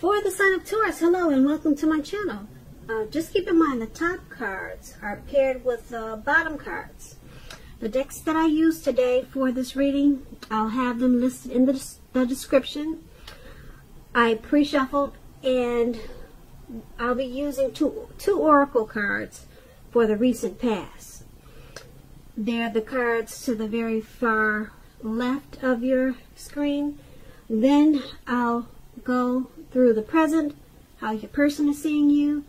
For the sign of Taurus, hello and welcome to my channel. Just keep in mind the top cards are paired with the bottom cards. The decks that I use today for this reading, I'll have them listed in the description. I pre-shuffled and I'll be using two oracle cards for the recent past. They're the cards to the very far left of your screen. Then I'll go through the present, how your person is seeing you,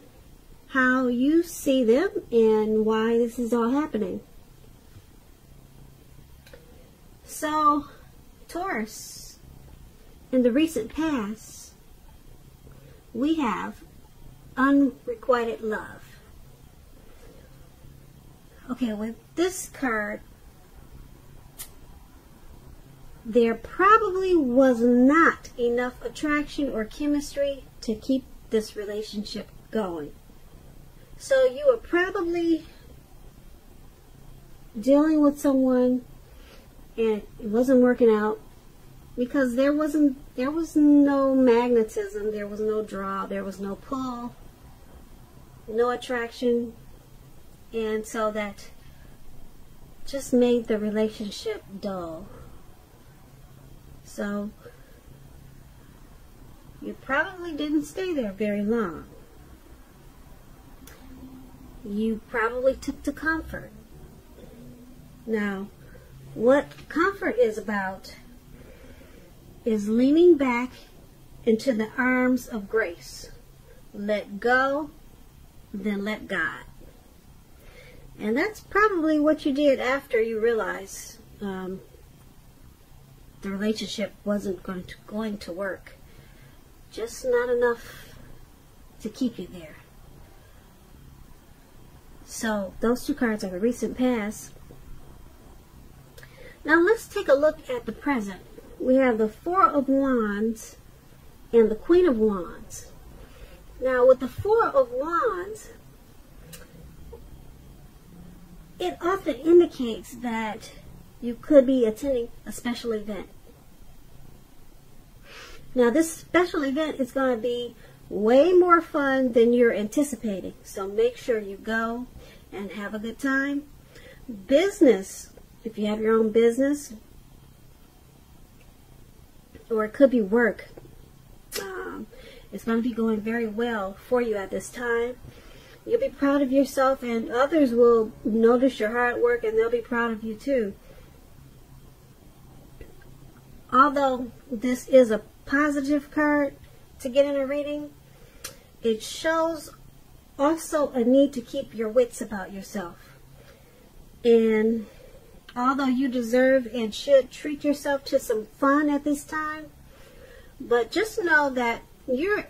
how you see them, and why this is all happening. So, Taurus, in the recent past, we have unrequited love. Okay, with this card, there probably was not enough attraction or chemistry to keep this relationship going. So you were probably dealing with someone and it wasn't working out because there was no magnetism, there was no draw, there was no pull, no attraction, and so that just made the relationship dull. So you probably didn't stay there very long. You probably took to comfort. Now, what comfort is about is leaning back into the arms of grace. Let go, then let God. And that's probably what you did after you realized the relationship wasn't going to work. Just not enough to keep you there. So those two cards are the recent past. Now let's take a look at the present. We have the Four of Wands and the Queen of Wands. Now with the Four of Wands, it often indicates that you could be attending a special event. Now this special event is going to be way more fun than you're anticipating. So make sure you go and have a good time. Business, if you have your own business, or it could be work, it's going to be going very well for you at this time. You'll be proud of yourself and others will notice your hard work and they'll be proud of you too. Although this is a positive card to get in a reading, it shows also a need to keep your wits about yourself. And although you deserve and should treat yourself to some fun at this time, but just know that you're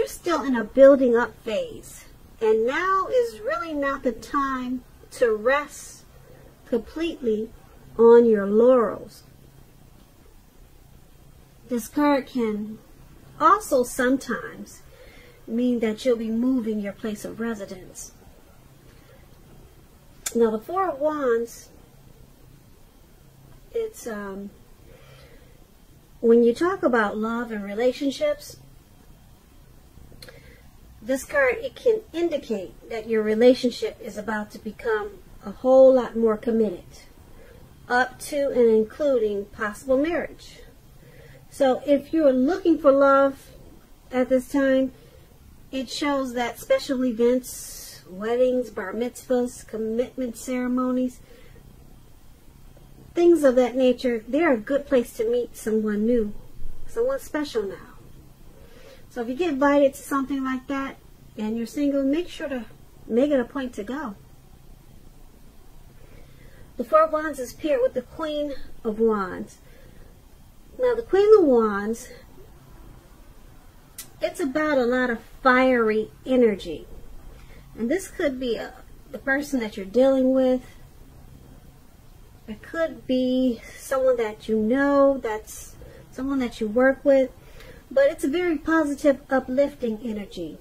still in a building up phase. And now is really not the time to rest completely on your laurels. This card can also sometimes mean that you'll be moving your place of residence. Now the Four of Wands, it's when you talk about love and relationships, this card, it can indicate that your relationship is about to become a whole lot more committed, up to and including possible marriage. So if you're looking for love at this time, it shows that special events, weddings, bar mitzvahs, commitment ceremonies, things of that nature, they're a good place to meet someone new, someone special now. So if you get invited to something like that and you're single, make sure to make it a point to go. The Four of Wands is paired with the Queen of Wands. Now the Queen of Wands, it's about a lot of fiery energy. And this could be the person that you're dealing with. It could be someone that you know, that's someone that you work with. But it's a very positive, uplifting energy.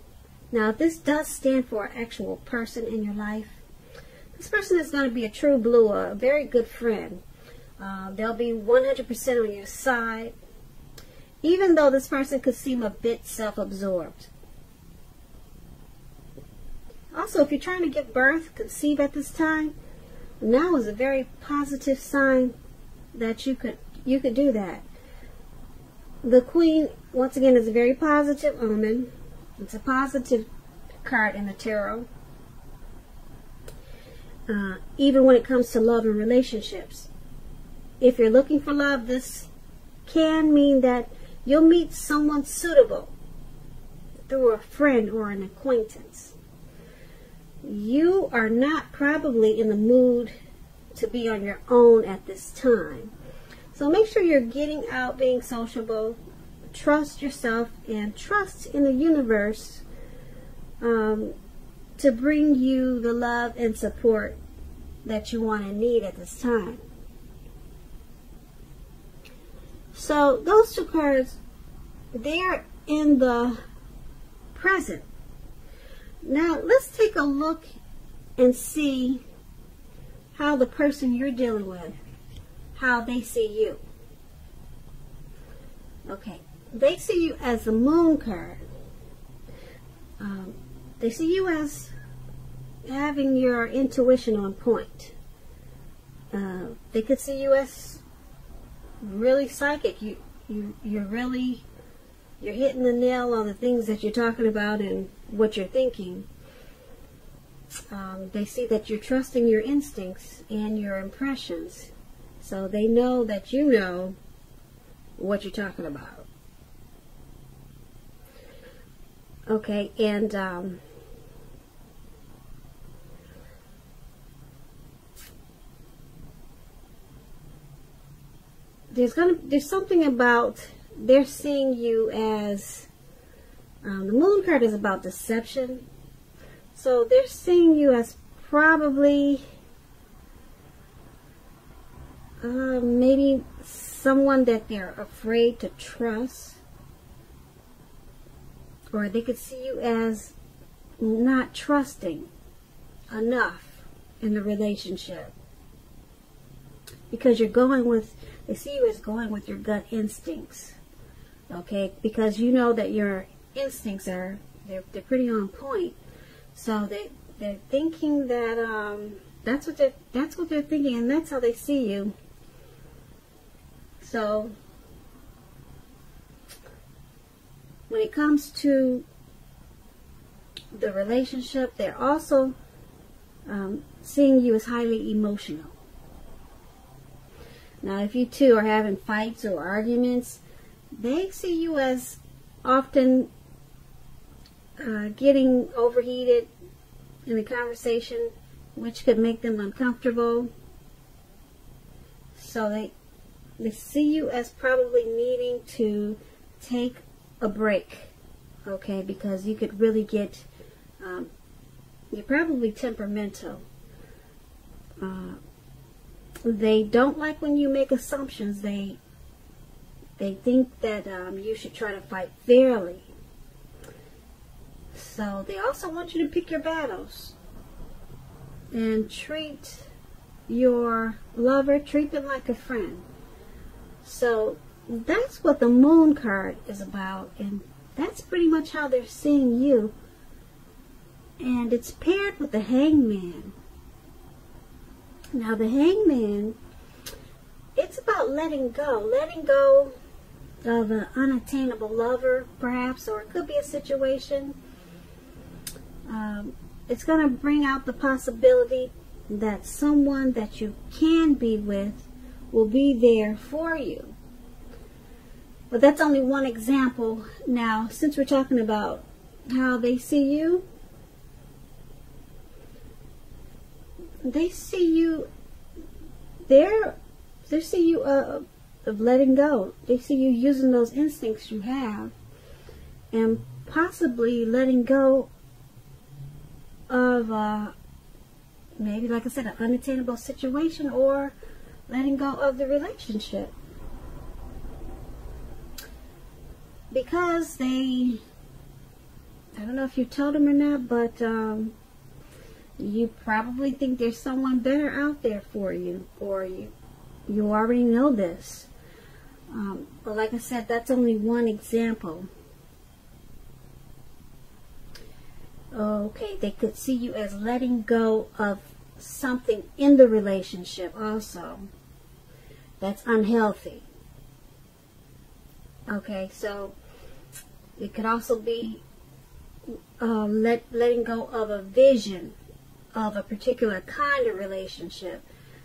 Now, if this does stand for an actual person in your life, this person is going to be a true blue, a very good friend. They'll be 100% on your side. even though this person could seem a bit self-absorbed. Also, if you're trying to give birth, conceive at this time, now is a very positive sign that you could do that. The Queen, once again, is a very positive omen. It's a positive card in the tarot. Even when it comes to love and relationships. If you're looking for love, this can mean that you'll meet someone suitable through a friend or an acquaintance. You are not probably in the mood to be on your own at this time. So make sure you're getting out, being sociable. Trust yourself and trust in the universe to bring you the love and support that you want and need at this time. So those two cards, they're in the present. Now let's take a look and see how the person you're dealing with, how they see you. Okay, they see you as the Moon card. They see you as having your intuition on point. They could see you as really psychic. You're hitting the nail on the things that you're talking about and what you're thinking. They see that you're trusting your instincts and your impressions. So they know that you know what you're talking about. Okay, and there's something about they're seeing you as the Moon card is about deception. So they're seeing you as probably maybe someone that they're afraid to trust. Or they could see you as not trusting enough in the relationship. Because you're going with, they see you as going with your gut instincts. Okay? Because you know that your instincts are, they're pretty on point. So they're thinking that that's what they're thinking, and that's how they see you. So when it comes to the relationship, they're also seeing you as highly emotional. Now, if you two are having fights or arguments, they see you as often getting overheated in the conversation, which could make them uncomfortable. So they see you as probably needing to take a break, okay, because you could really get, you're probably temperamental. They don't like when you make assumptions. They think that you should try to fight fairly. So they also want you to pick your battles and treat your lover, treat them like a friend. So that's what the Moon card is about, and that's pretty much how they're seeing you. And it's paired with the Hangman. Now the Hangman, it's about letting go of an unattainable lover, perhaps, or it could be a situation. It's going to bring out the possibility that someone that you can be with will be there for you. But that's only one example. Now, since we're talking about how they see you, they see you, they see you of letting go. They see you using those instincts you have and possibly letting go of maybe, like I said, an unattainable situation, or letting go of the relationship. Because I don't know if you told them or not, but you probably think there's someone better out there for you, or you already know this. But like I said, that's only one example. Okay, they could see you as letting go of something in the relationship also that's unhealthy. Okay, so it could also be letting go of a vision of a particular kind of relationship.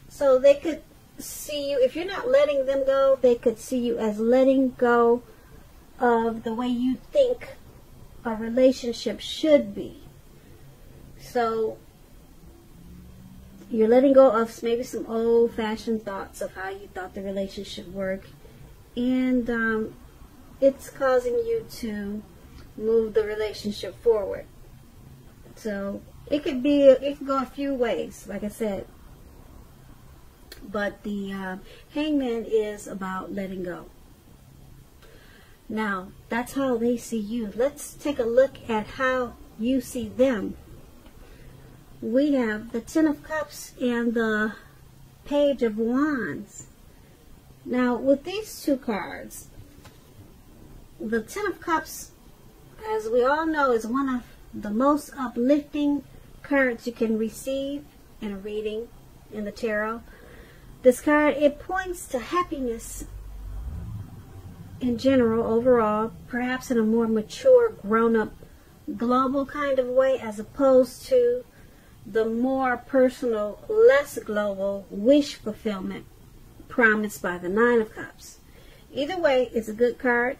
So they could see you, if you're not letting them go, they could see you as letting go of the way you think a relationship should be. So you're letting go of maybe some old-fashioned thoughts of how you thought the relationship worked, and it's causing you to move the relationship forward. So it could go a few ways, like I said. But the Hangman is about letting go. Now, that's how they see you. Let's take a look at how you see them. We have the Ten of Cups and the Page of Wands. Now, with these two cards, the Ten of Cups, as we all know, is one of the most uplifting cards you can receive in a reading in the tarot. This card, it points to happiness in general, overall, perhaps in a more mature, grown-up, global kind of way, as opposed to the more personal, less global wish fulfillment promised by the Nine of Cups. Either way, it's a good card.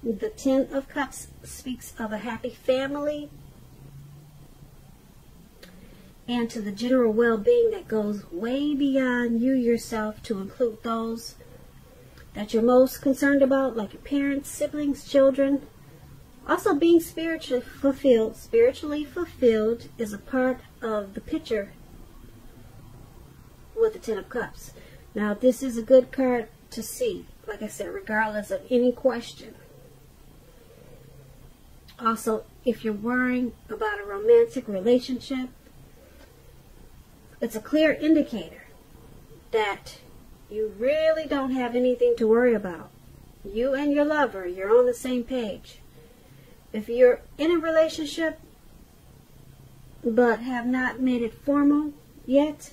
The Ten of Cups speaks of a happy family and to the general well-being that goes way beyond you yourself, to include those that you're most concerned about, like your parents, siblings, children. Also, being spiritually fulfilled. Spiritually fulfilled is a part of the picture with the Ten of Cups. Now, this is a good card to see, like I said, regardless of any question. Also, if you're worrying about a romantic relationship, it's a clear indicator that you really don't have anything to worry about. You and your lover, you're on the same page. If you're in a relationship but have not made it formal yet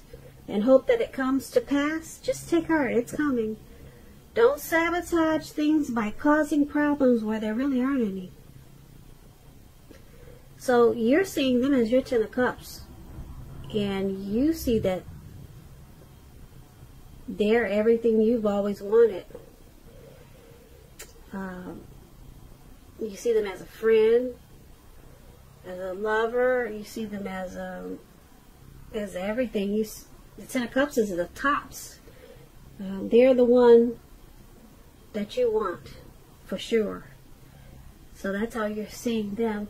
and hope that it comes to pass, just take heart, it's coming. Don't sabotage things by causing problems where there really aren't any. So you're seeing them as your Ten of Cups, and you see that they're everything you've always wanted. You see them as a friend, as a lover. You see them as everything. The Ten of Cups is the tops. They're the one that you want, for sure. So that's how you're seeing them.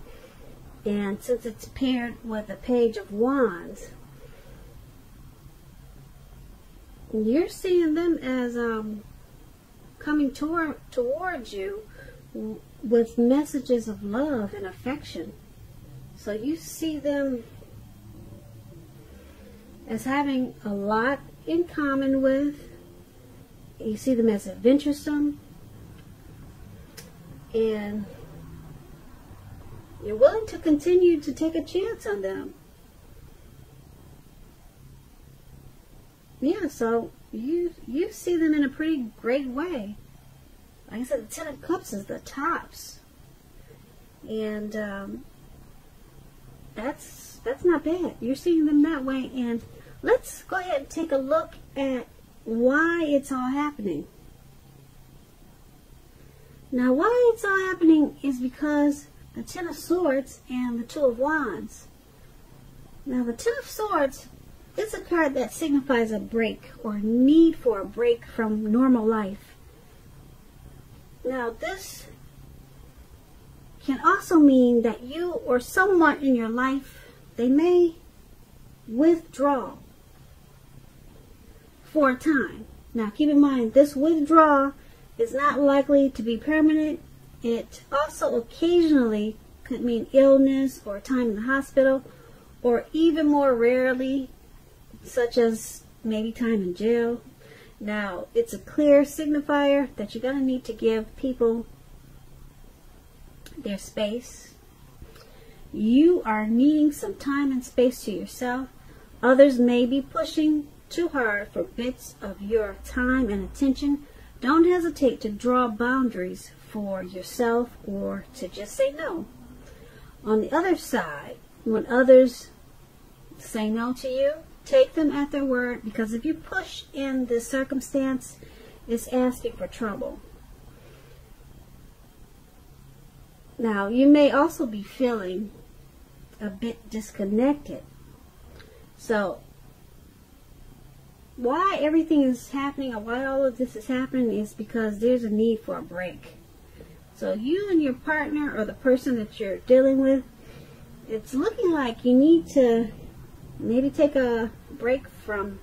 And since it's paired with the Page of Wands, you're seeing them as coming towards you with messages of love and affection. So you see them as having a lot in common with. You see them as adventuresome, and you're willing to continue to take a chance on them. Yeah, so you see them in a pretty great way. Like I said, the Ten of Cups is the tops. And that's not bad. You're seeing them that way. And let's go ahead and take a look at why it's all happening. Now, why it's all happening is because the Ten of Swords and the Two of Wands. Now, the Ten of Swords is a card that signifies a break or need for a break from normal life. Now, this can also mean that you or someone in your life, they may withdraw for a time. Now, keep in mind, this withdrawal is not likely to be permanent. It also occasionally could mean illness or time in the hospital, or even more rarely, such as maybe time in jail. Now, it's a clear signifier that you're going to need to give people their space. You are needing some time and space to yourself. Others may be pushing too hard for bits of your time and attention. Don't hesitate to draw boundaries for yourself or to just say no. On the other side, when others say no to you, take them at their word, because if you push in this circumstance, it's asking for trouble. Now, you may also be feeling a bit disconnected. So, why everything is happening, or why all of this is happening, is because there's a need for a break. So, you and your partner, or the person that you're dealing with, it's looking like you need to maybe take a break from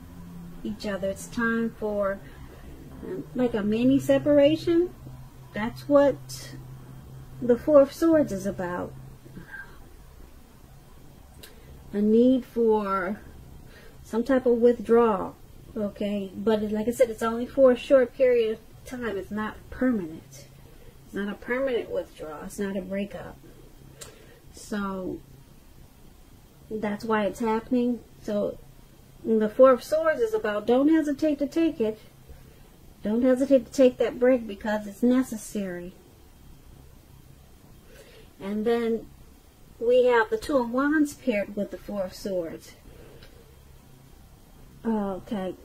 each other. It's time for like a mini separation. That's what the Four of Swords is about. A need for some type of withdrawal. Okay, but like I said, it's only for a short period of time. It's not permanent. It's not a permanent withdrawal. It's not a breakup. So that's why it's happening. So the Four of Swords is about, don't hesitate to take it. Don't hesitate to take that break, because it's necessary. And then we have the Two of Wands paired with the Four of Swords. Okay.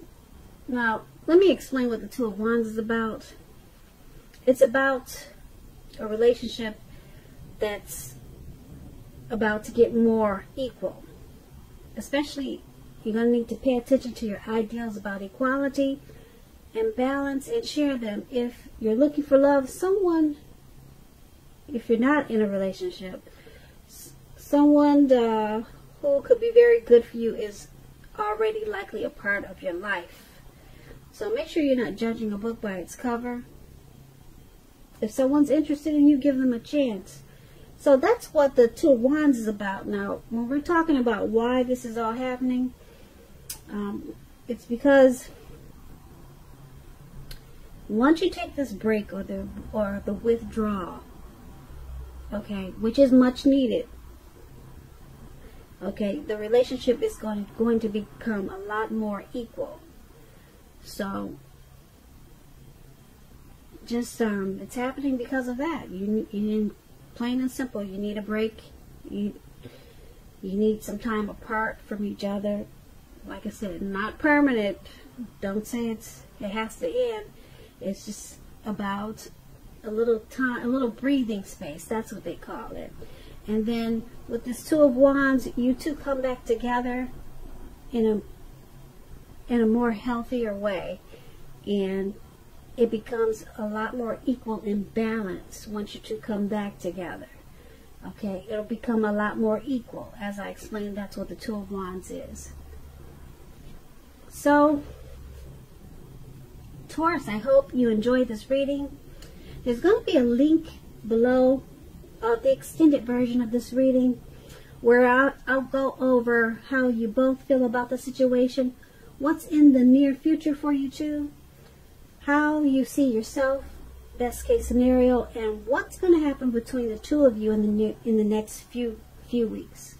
Now, let me explain what the Two of Wands is about. It's about a relationship that's about to get more equal. Especially, you're going to need to pay attention to your ideals about equality and balance, and share them. If you're looking for love, if you're not in a relationship, someone who could be very good for you is already likely a part of your life. So make sure you're not judging a book by its cover. If someone's interested in you, give them a chance. So that's what the Two of Wands is about. Now, when we're talking about why this is all happening, it's because once you take this break or the withdrawal, okay, which is much needed, okay, the relationship is going to become a lot more equal. So just it's happening because of that. You need, plain and simple, you need a break. You need some time apart from each other. Like I said, not permanent. Don't say it has to end. It's just about a little time, a little breathing space. That's what they call it. And then with this Two of Wands, you two come back together in a more healthier way, and it becomes a lot more equal and balanced once you two come back together. Okay, it'll become a lot more equal. As I explained, that's what the Two of Wands is. So, Taurus, I hope you enjoyed this reading. There's going to be a link below the extended version of this reading, where I'll go over how you both feel about the situation, what's in the near future for you two, how you see yourself, best case scenario, and what's going to happen between the two of you in the next few weeks.